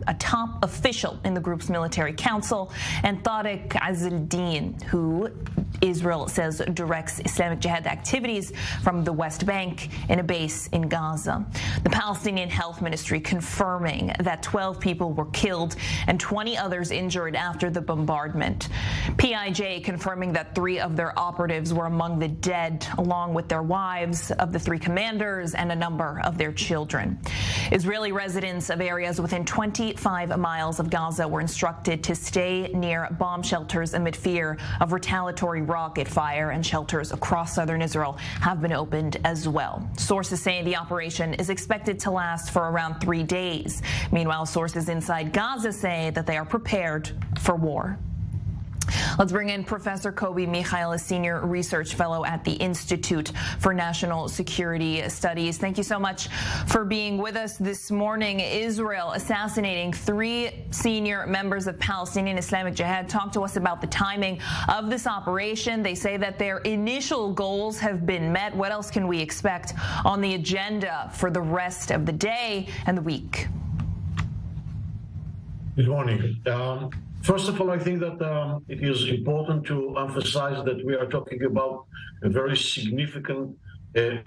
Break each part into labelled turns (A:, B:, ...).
A: a top official in the group's military council, and Tariq Azzeldin, who Israel says directs Islamic Jihad activities from the West Bank in a base in Gaza. The Palestinian Health Ministry confirming that 12 people were killed and 20 others injured after the bombardment. PIJ confirming that 3 of their operatives were among the dead, along with their wives of the 3 commanders and a number of their children. Israeli residents of areas within 25 miles of Gaza were instructed to stay near bomb shelters amid fear of retaliatory rocket fire, and shelters across southern Israel have been opened as well. Sources say the operation is expected to last for around 3 days. Meanwhile, sources inside Gaza say that they are prepared for war. Let's bring in Professor Kobi Michael, a senior research fellow at the Institute for National Security Studies. Thank you so much for being with us this morning. Israel assassinating 3 senior members of Palestinian Islamic Jihad. Talk to us about the timing of this operation. They say that their initial goals have been met. What else can we expect on the agenda for the rest of the day and the week?
B: Good morning. First of all, I think that it is important to emphasize that we are talking about a very significant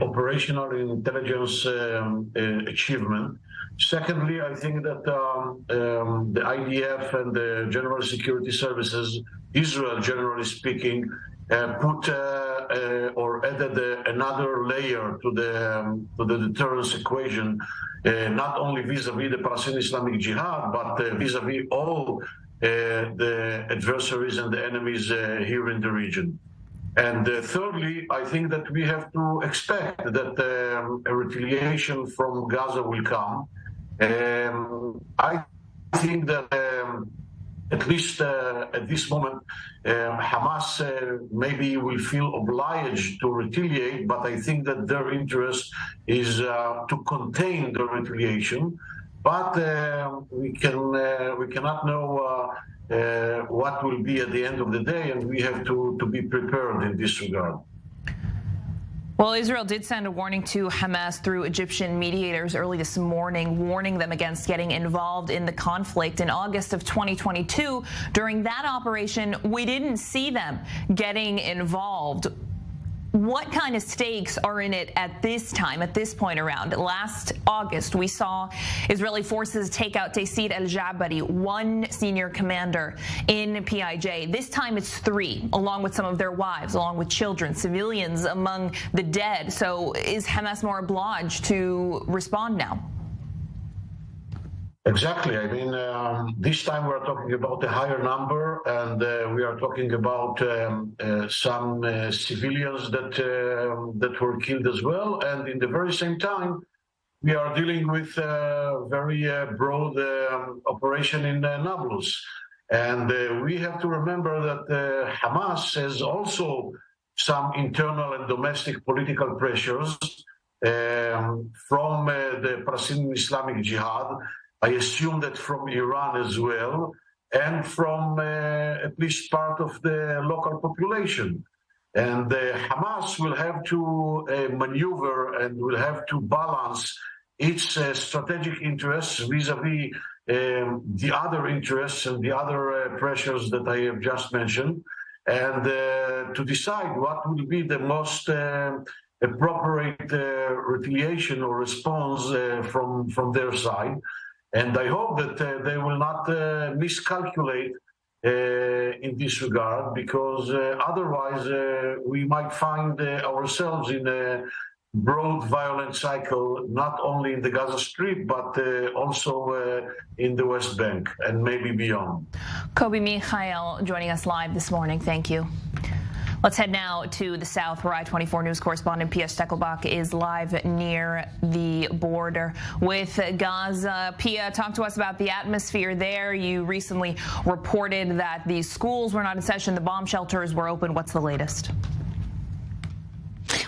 B: operational and intelligence achievement. Secondly, I think that the IDF and the General Security Services, Israel generally speaking, put or added another layer to the deterrence equation, not only vis-a-vis the Palestinian Islamic Jihad, but vis-a-vis all the adversaries and the enemies here in the region. And thirdly, I think that we have to expect that a retaliation from Gaza will come. I think that at least at this moment, Hamas maybe will feel obliged to retaliate, but I think that their interest is to contain the retaliation. But we cannot know what will be at the end of the day, and we have to be prepared in this regard.
A: Well, Israel did send a warning to Hamas through Egyptian mediators early this morning, warning them against getting involved in the conflict. In August of 2022, during that operation, we didn't see them getting involved. What kind of stakes are in it at this time, at this point around? Last August, we saw Israeli forces take out Taysir al-Jabari, 1 senior commander in PIJ. This time it's 3, along with some of their wives, along with children, civilians among the dead. So is Hamas more obliged to respond now?
B: Exactly. I mean, this time we're talking about a higher number, and we are talking about some civilians that were killed as well. And in the very same time, we are dealing with a very broad operation in Nablus. And we have to remember that Hamas has also some internal and domestic political pressures from the Palestinian Islamic Jihad. I assume that from Iran as well, and from at least part of the local population. And Hamas will have to maneuver and will have to balance its strategic interests vis-a-vis the other interests and the other pressures that I have just mentioned, and to decide what will be the most appropriate retaliation or response from their side. And I hope that they will not miscalculate in this regard, because otherwise we might find ourselves in a broad violent cycle, not only in the Gaza Strip, but also in the West Bank and maybe beyond.
A: Kobi Michael joining us live this morning. Thank you. Let's head now to the south, where I-24 News correspondent Pia Steckelbach is live near the border with Gaza. Pia, talk to us about the atmosphere there. You recently reported that the schools were not in session, the bomb shelters were open. What's the latest?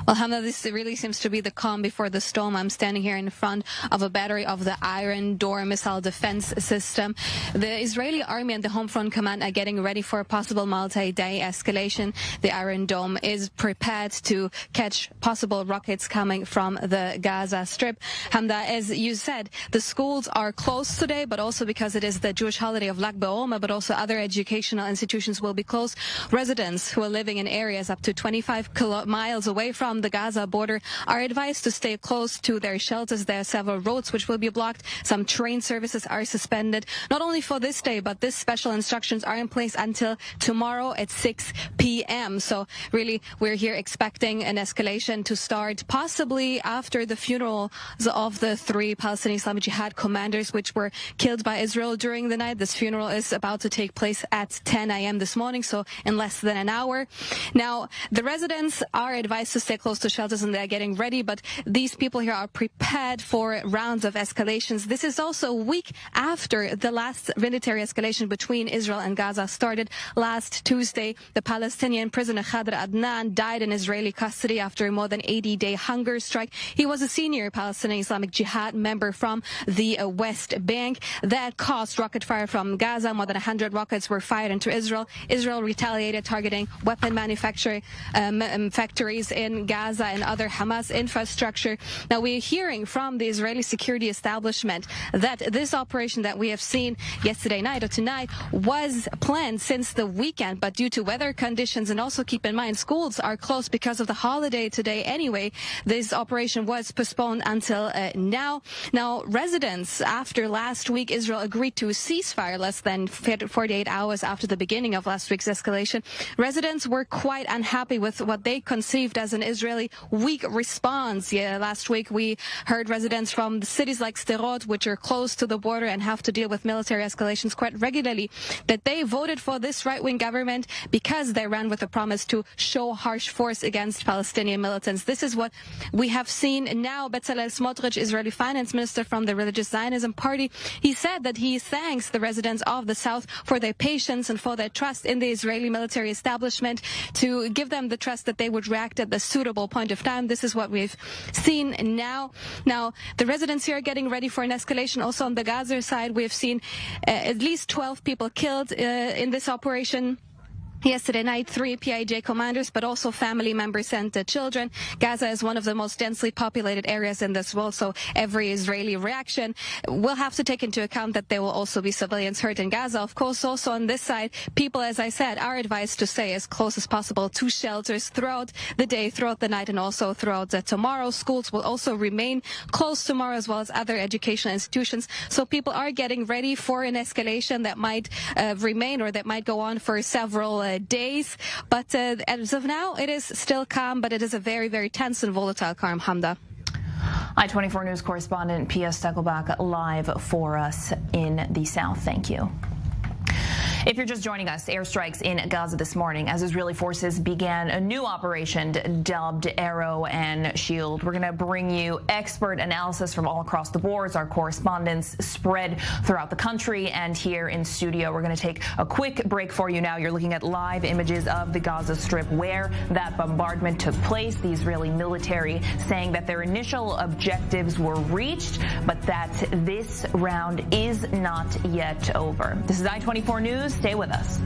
C: Well, Hamza, this really seems to be the calm before the storm. I'm standing here in front of a battery of the Iron Dome missile defense system. The Israeli army and the Home Front Command are getting ready for a possible multi-day escalation. The Iron Dome is prepared to catch possible rockets coming from the Gaza Strip. Hamza, as you said, the schools are closed today, but also because it is the Jewish holiday of Lag BaOmer, but also other educational institutions will be closed. Residents who are living in areas up to 25 miles away from the Gaza border are advised to stay close to their shelters. There are several roads which will be blocked. Some train services are suspended, not only for this day, but this special instructions are in place until tomorrow at 6 p.m. So really, we're here expecting an escalation to start possibly after the funerals of the 3 Palestinian Islamic Jihad commanders which were killed by Israel during the night. This funeral is about to take place at 10 a.m. this morning, so in less than an hour. Now, the residents are advised to stay close to shelters and they're getting ready, but these people here are prepared for rounds of escalations. This is also a week after the last military escalation between Israel and Gaza started last Tuesday. The Palestinian prisoner Khadr Adnan died in Israeli custody after a more than 80-day hunger strike. He was a senior Palestinian Islamic Jihad member from the West Bank. That caused rocket fire from Gaza. More than 100 rockets were fired into Israel. Israel retaliated, targeting weapon manufacturing factories in Gaza and other Hamas infrastructure. Now, we're hearing from the Israeli security establishment that this operation that we have seen yesterday night or tonight was planned since the weekend, but due to weather conditions, and also keep in mind schools are closed because of the holiday today anyway, this operation was postponed until now. Now, residents, after last week Israel agreed to a ceasefire less than 48 hours after the beginning of last week's escalation, residents were quite unhappy with what they conceived as an Israeli weak response. Yeah, last week we heard residents from the cities like Sderot, which are close to the border and have to deal with military escalations quite regularly, that they voted for this right-wing government because they ran with a promise to show harsh force against Palestinian militants. This is what we have seen now. Bezalel Smotrich, Israeli finance minister from the Religious Zionism Party, he said that he thanks the residents of the South for their patience and for their trust in the Israeli military establishment, to give them the trust that they would react at the suitable point of time. This is what we've seen now. Now, the residents here are getting ready for an escalation. Also on the Gaza side, we've seen at least 12 people killed in this operation. Yesterday night, 3 PIJ commanders, but also family members and children. Gaza is one of the most densely populated areas in this world, so every Israeli reaction will have to take into account that there will also be civilians hurt in Gaza. Of course, also on this side, people, as I said, are advised to stay as close as possible to shelters throughout the day, throughout the night, and also throughout tomorrow. Schools will also remain closed tomorrow, as well as other educational institutions. So people are getting ready for an escalation that might remain, or that might go on for several days. But as of now, it is still calm, but it is a very, very tense and volatile calm, Hamda.
A: I-24 News correspondent Pia Steckelbach live for us in the South. Thank you. If you're just joining us, airstrikes in Gaza this morning as Israeli forces began a new operation dubbed Arrow and Shield. We're going to bring you expert analysis from all across the boards. Our correspondents spread throughout the country and here in studio. We're going to take a quick break for you now. You're looking at live images of the Gaza Strip where that bombardment took place. The Israeli military saying that their initial objectives were reached, but that this round is not yet over. This is I-24 News. Stay with us.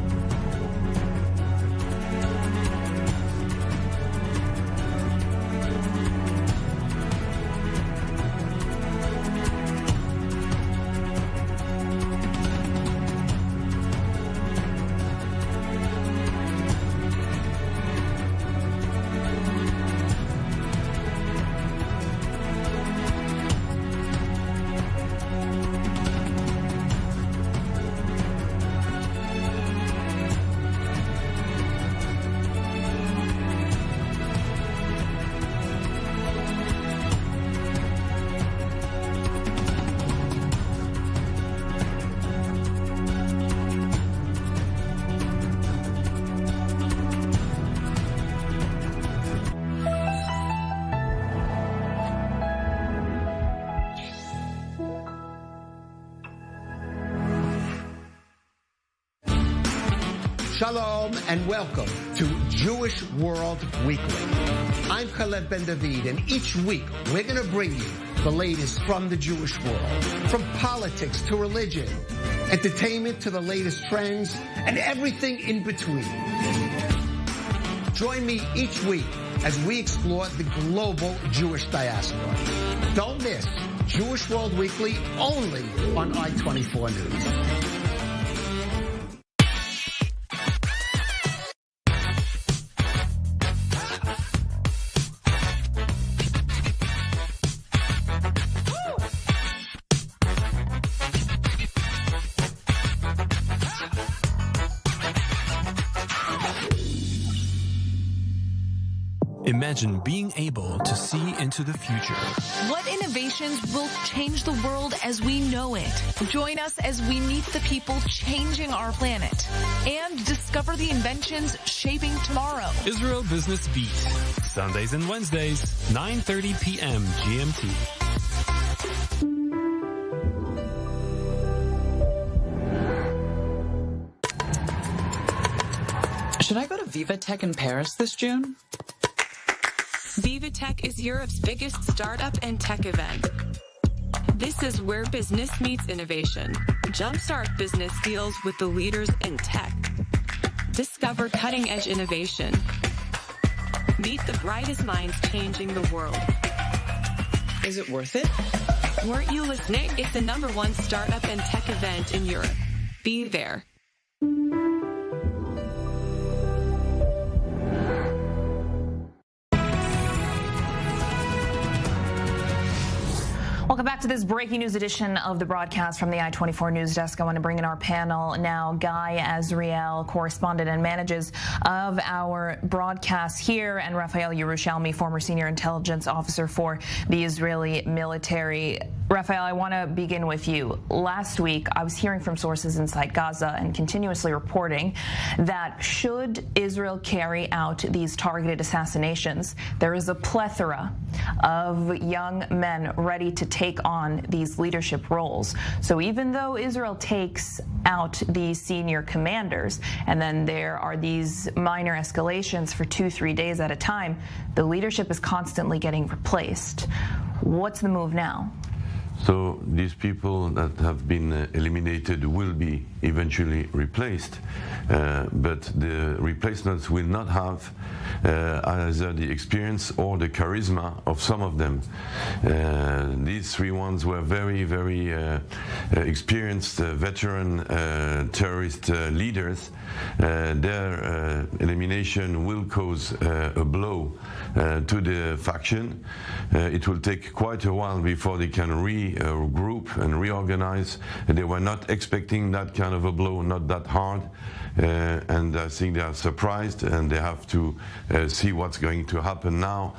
D: Shalom and welcome to Jewish World Weekly. I'm Caleb Ben David, and each week we're going to bring you the latest from the Jewish world, from politics to religion, entertainment to the latest trends, and everything in between. Join me each week as we explore the global Jewish diaspora. Don't miss Jewish World Weekly only on I-24 News.
E: Imagine being able to see into the future.
F: What innovations will change the world as we know it? Join us as we meet the people changing our planet and discover the inventions shaping tomorrow.
E: Israel Business Beat. Sundays and Wednesdays, 9:30 p.m. GMT.
G: Should I go to Viva Tech in Paris this June?
H: Viva Tech is Europe's biggest startup and tech event. This is where business meets innovation. Jumpstart business deals with the leaders in tech. Discover cutting-edge innovation. Meet the brightest minds changing the world.
G: Is it worth it?
H: Weren't you listening? It's the #1 startup and tech event in Europe. Be there.
A: Welcome back to this breaking news edition of the broadcast from the I-24 News Desk. I want to bring in our panel now. Guy Azriel, correspondent and manages of our broadcast here, and Raphael Yerushalmi, former senior intelligence officer for the Israeli military. Raphael, I want to begin with you. Last week, I was hearing from sources inside Gaza and continuously reporting that should Israel carry out these targeted assassinations, there is a plethora of young men ready to take on these leadership roles. So even though Israel takes out these senior commanders, and then there are these minor escalations for 2-3 days at a time, the leadership is constantly getting replaced. What's the move now?
I: So these people that have been eliminated will be eventually replaced, but the replacements will not have either the experience or the charisma of some of them. These three ones were very, very experienced veteran terrorist leaders. Their elimination will cause a blow to the faction. It will take quite a while before they can regroup and reorganize. They were not expecting that kind of a blow, not that hard. And I think they are surprised, and they have to see what's going to happen now.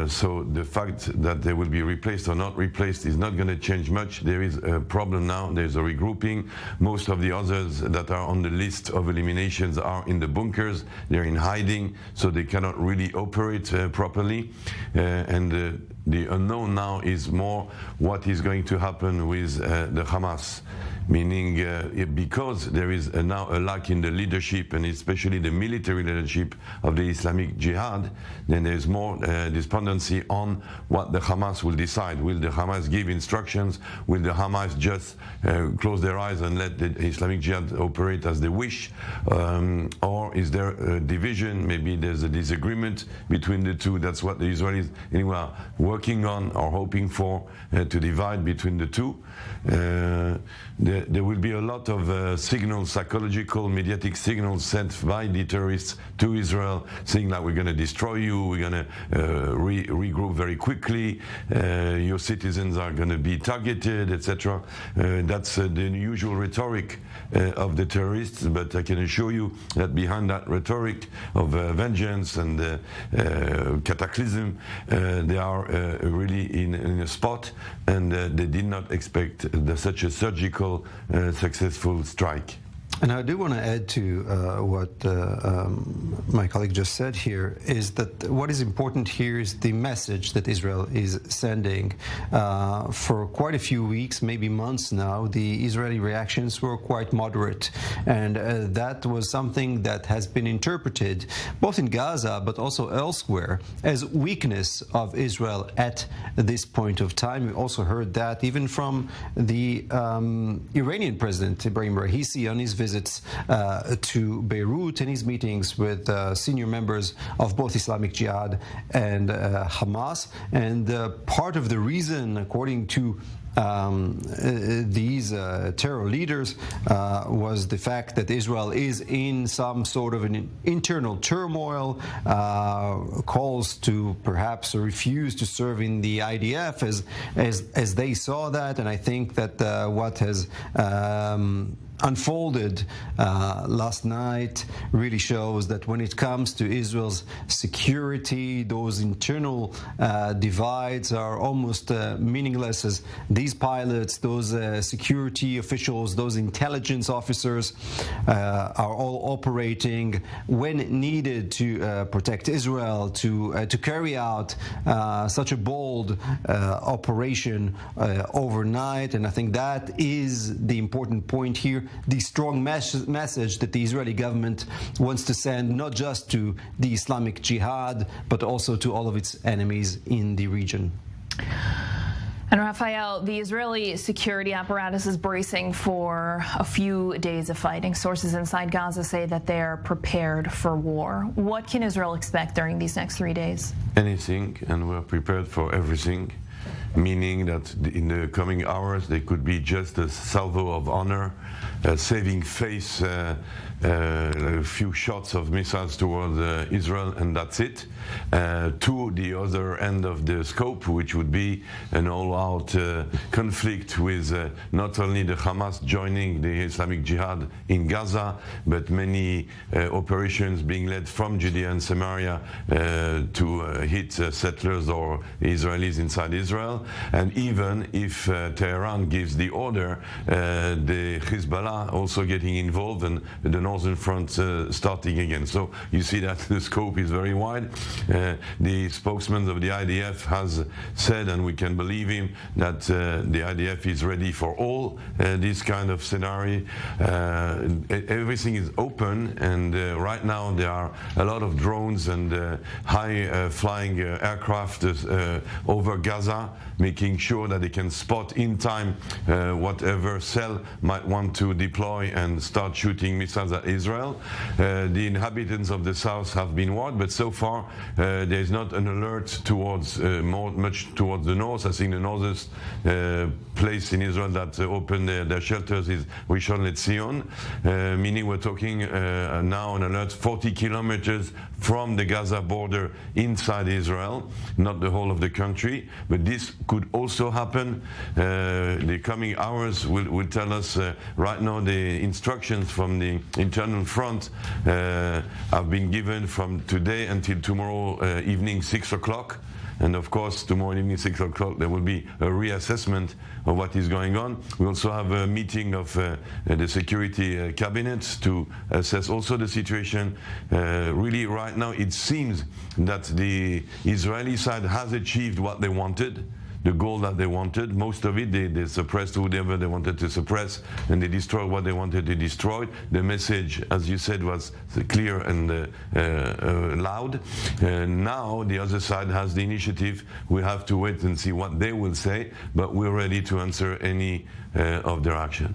I: So the fact that they will be replaced or not replaced is not going to change much. There is a problem now. There's a regrouping. Most of the others that are on the list of eliminations are in the bunkers. They're in hiding, so they cannot really operate properly. And the unknown now is more what is going to happen with the Hamas. Meaning, because there is now a lack in the leadership, and especially the military leadership of the Islamic Jihad, then there is more despondency on what the Hamas will decide. Will the Hamas give instructions? Will the Hamas just close their eyes and let the Islamic Jihad operate as they wish? Or is there a division? Maybe there's a disagreement between the two. That's what the Israelis anyway are working on or hoping for, to divide between the two. There will be a lot of signals, psychological, mediatic signals sent by the terrorists to Israel, saying that we're going to destroy you, we're going to regroup very quickly, your citizens are going to be targeted, etc. That's the usual rhetoric of the terrorists, but I can assure you that behind that rhetoric of vengeance and cataclysm, they are really in a spot, and they did not expect such a surgical successful strike.
J: And I do want to add to what my colleague just said here, is that what is important here is the message that Israel is sending. For quite a few weeks, maybe months now, the Israeli reactions were quite moderate. And that was something that has been interpreted both in Gaza but also elsewhere as weakness of Israel at this point of time. We also heard that even from the Iranian President Ibrahim Raisi on his visits to Beirut and his meetings with senior members of both Islamic Jihad and Hamas. And part of the reason, according to these terror leaders, was the fact that Israel is in some sort of an internal turmoil, calls to perhaps refuse to serve in the IDF as they saw that. And I think that what has unfolded last night really shows that when it comes to Israel's security, those internal divides are almost meaningless, as these pilots, those security officials, those intelligence officers are all operating when needed to protect Israel, to carry out such a bold operation overnight. And I think that is the important point here, the strong message that the Israeli government wants to send, not just to the Islamic Jihad, but also to all of its enemies in the region.
A: And Raphael, the Israeli security apparatus is bracing for a few days of fighting. Sources inside Gaza say that they are prepared for war. What can Israel expect during these next 3 days?
I: Anything, and we're prepared for everything, meaning that in the coming hours there could be just a salvo of honor, saving face, a few shots of missiles towards Israel, and that's it. To the other end of the scope, which would be an all-out conflict with not only the Hamas joining the Islamic Jihad in Gaza, but many operations being led from Judea and Samaria to hit settlers or Israelis inside Israel. And even if Tehran gives the order, the Hezbollah also getting involved, and the northern front starting again. So you see that the scope is very wide. The spokesman of the IDF has said, and we can believe him, that the IDF is ready for all this kind of scenario. Everything is open, and right now there are a lot of drones and high flying aircraft over Gaza, making sure that they can spot in time whatever cell might want to deploy and start shooting missiles at Israel. The inhabitants of the south have been warned, but so far there is not an alert towards much towards the north. I think the northernest place in Israel that opened their shelters is Rishon LeZion, meaning we're talking now an alert 40 kilometers from the Gaza border inside Israel, not the whole of the country. But this could also happen. The coming hours will tell us. Right now the instructions from the internal front have been given from today until tomorrow evening 6 o'clock. And of course, tomorrow evening, 6 o'clock, there will be a reassessment of what is going on. We also have a meeting of the security cabinet to assess also the situation. Really, right now, it seems that the Israeli side has achieved what they wanted, the goal that they wanted. Most of it, they suppressed whatever they wanted to suppress, and they destroyed what they wanted to destroy. The message, as you said, was clear and loud. Now the other side has the initiative. We have to wait and see what they will say, but we're ready to answer any of their action.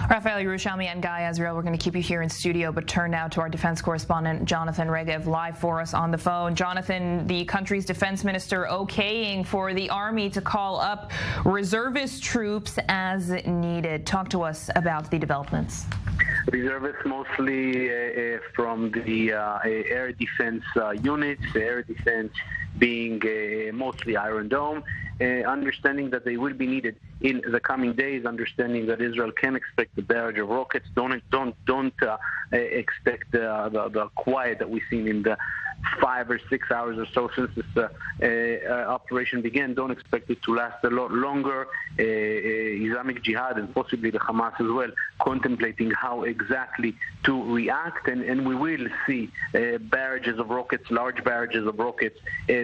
A: Raphael Yerushalmi and Guy Azriel, we're going to keep you here in studio, but turn now to our defense correspondent, Jonathan Regev, live for us on the phone. Jonathan, the country's defense minister okaying for the army to call up reservist troops as needed. Talk to us about the developments.
K: Reservists mostly from the air defense units, air defense being mostly Iron Dome, understanding that they will be needed in the coming days, understanding that Israel can expect a barrage of rockets. Don't expect the quiet that we've seen in the 5 or 6 hours or so since this operation began. Don't expect it to last a lot longer. Islamic Jihad and possibly the Hamas as well contemplating how exactly to react, and we will see barrages of rockets, large barrages of rockets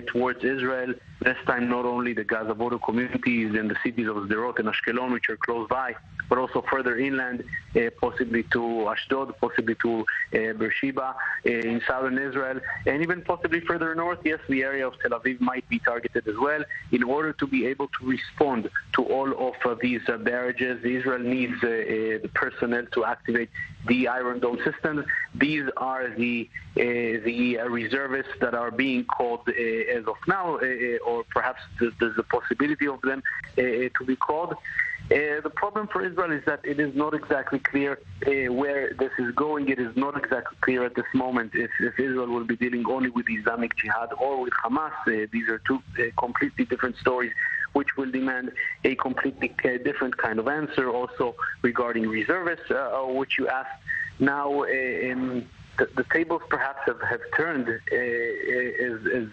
K: towards Israel. This time not only the Gaza border communities and the cities of Sderot and Ashkelon, which are close by, but also further inland, possibly to Ashdod, possibly to Beersheba in southern Israel, and even possibly further north. Yes, the area of Tel Aviv might be targeted as well. In order to be able to respond to all of these barrages, Israel needs the personnel to activate the Iron Dome systems. These are the reservists that are being called as of now, or perhaps there's a possibility of them to be called. The problem for Israel is that it is not exactly clear where this is going. It is not exactly clear at this moment if Israel will be dealing only with Islamic Jihad or with Hamas. These are two completely different stories, which will demand a completely different kind of answer. Also regarding reservists, which you asked. Now, the tables perhaps have turned as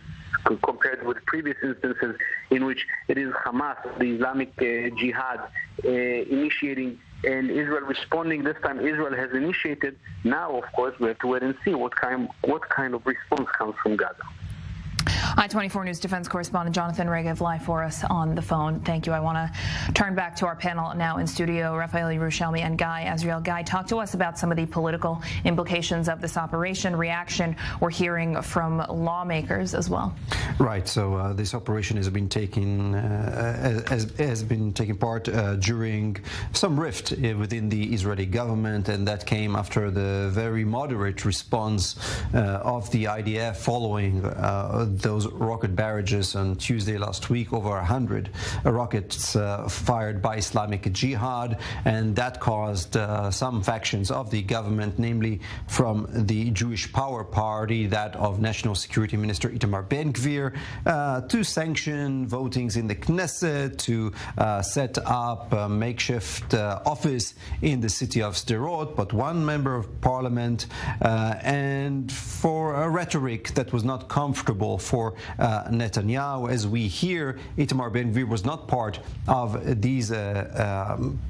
K: compared with previous instances in which it is Hamas, the Islamic Jihad, initiating and Israel responding. This time Israel has initiated. Now, of course, we have to wait and see what kind of response comes from Gaza.
A: I-24 News defense correspondent Jonathan Regev live for us on the phone. Thank you. I want to turn back to our panel now in studio. Raphael Yerushalmi and Guy Azriel. Guy, talk to us about some of the political implications of this operation. Reaction we're hearing from lawmakers as well.
J: Right. So this operation has been taking part during some rift within the Israeli government, and that came after the very moderate response of the IDF following those rocket barrages on Tuesday last week. Over 100 rockets fired by Islamic Jihad, and that caused some factions of the government, namely from the Jewish Power Party, that of National Security Minister Itamar Ben-Gvir, to sanction votings in the Knesset, to set up a makeshift office in the city of Sderot, but one member of parliament, and for a rhetoric that was not comfortable for Netanyahu. As we hear, Itamar Ben-Gvir was not part of these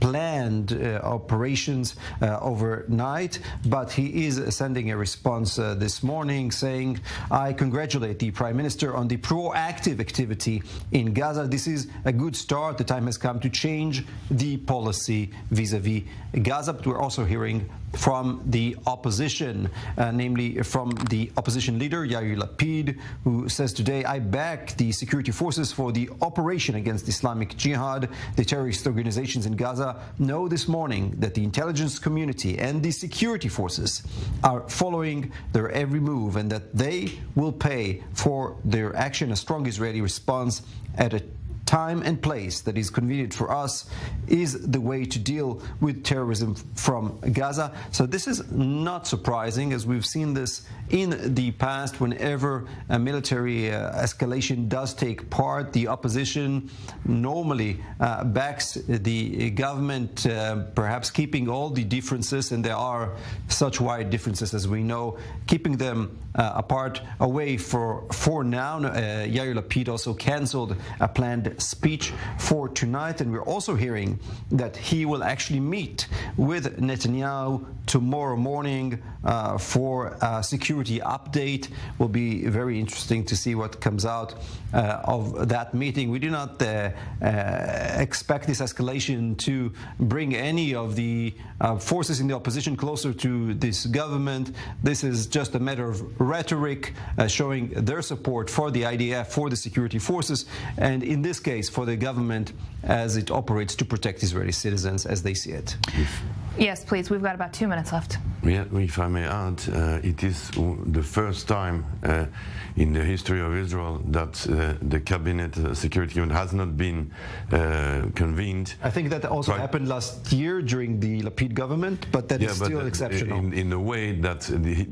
J: planned operations overnight, but he is sending a response this morning saying, I congratulate the Prime Minister on the proactive activity in Gaza. This is a good start. The time has come to change the policy vis-a-vis Gaza. But we're also hearing from the opposition, namely from the opposition leader Yair Lapid, who says today, I back the security forces for the operation against Islamic Jihad. The terrorist organizations in Gaza know this morning that the intelligence community and the security forces are following their every move, and that they will pay for their action. A strong Israeli response at a time and place that is convenient for us is the way to deal with terrorism from Gaza. So this is not surprising, as we've seen this in the past. Whenever a military escalation does take part, the opposition normally backs the government, perhaps keeping all the differences, and there are such wide differences as we know, keeping them apart, away for now. Yair Lapid also cancelled a planned speech for tonight, and we're also hearing that he will actually meet with Netanyahu tomorrow morning for a security update. Will be very interesting to see what comes out of that meeting. We do not expect this escalation to bring any of the forces in the opposition closer to this government. This is just a matter of rhetoric, showing their support for the IDF, for the security forces, and in this case for the government as it operates to protect Israeli citizens as they see it.
A: Yes, please. We've got about 2 minutes left.
I: Yeah, if I may add, it is the first time in the history of Israel that the cabinet security unit has not been convened.
J: I think that also happened last year during the Lapid government, but that is still exceptional.
I: In a way that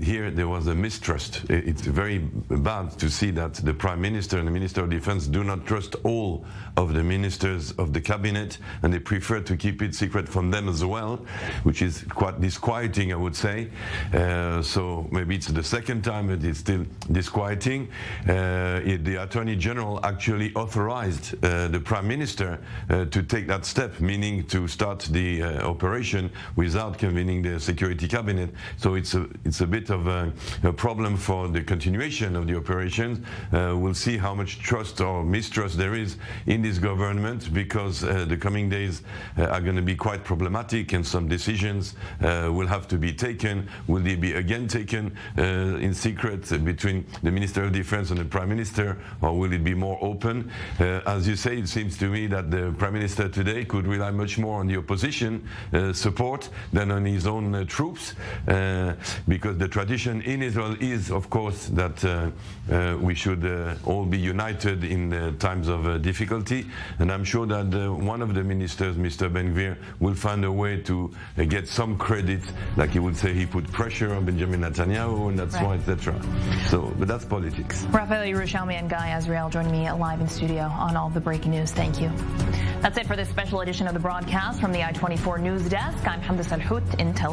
I: here there was a mistrust. It's very bad to see that the Prime Minister and the Minister of Defense do not trust all of the ministers of the cabinet, and they prefer to keep it secret from them as well, which is quite disquieting, I would say. say. So maybe it's the second time, but it's still disquieting. The Attorney General actually authorized the Prime Minister to take that step, meaning to start the operation without convening the Security Cabinet. So it's a bit of a problem for the continuation of the operations. We'll see how much trust or mistrust there is in this government, because the coming days are going to be quite problematic, and some decisions will have to be taken. Will they be again taken in secret between the Minister of Defense and the Prime Minister, or will it be more open? As you say, it seems to me that the Prime Minister today could rely much more on the opposition support than on his own troops, because the tradition in Israel is, of course, that we should all be united in times of difficulty. And I'm sure that one of the ministers, Mr. Ben-Gvir, will find a way to get some credit, like he would say he put pressure on Benjamin Netanyahu, and that's why, etc. So, but that's politics.
A: Raphael Yerushalmi and Guy Azriel joining me live in studio on all the breaking news. Thank you. That's it for this special edition of the broadcast from the I-24 News Desk. I'm Hamda Salhout in Tel Aviv.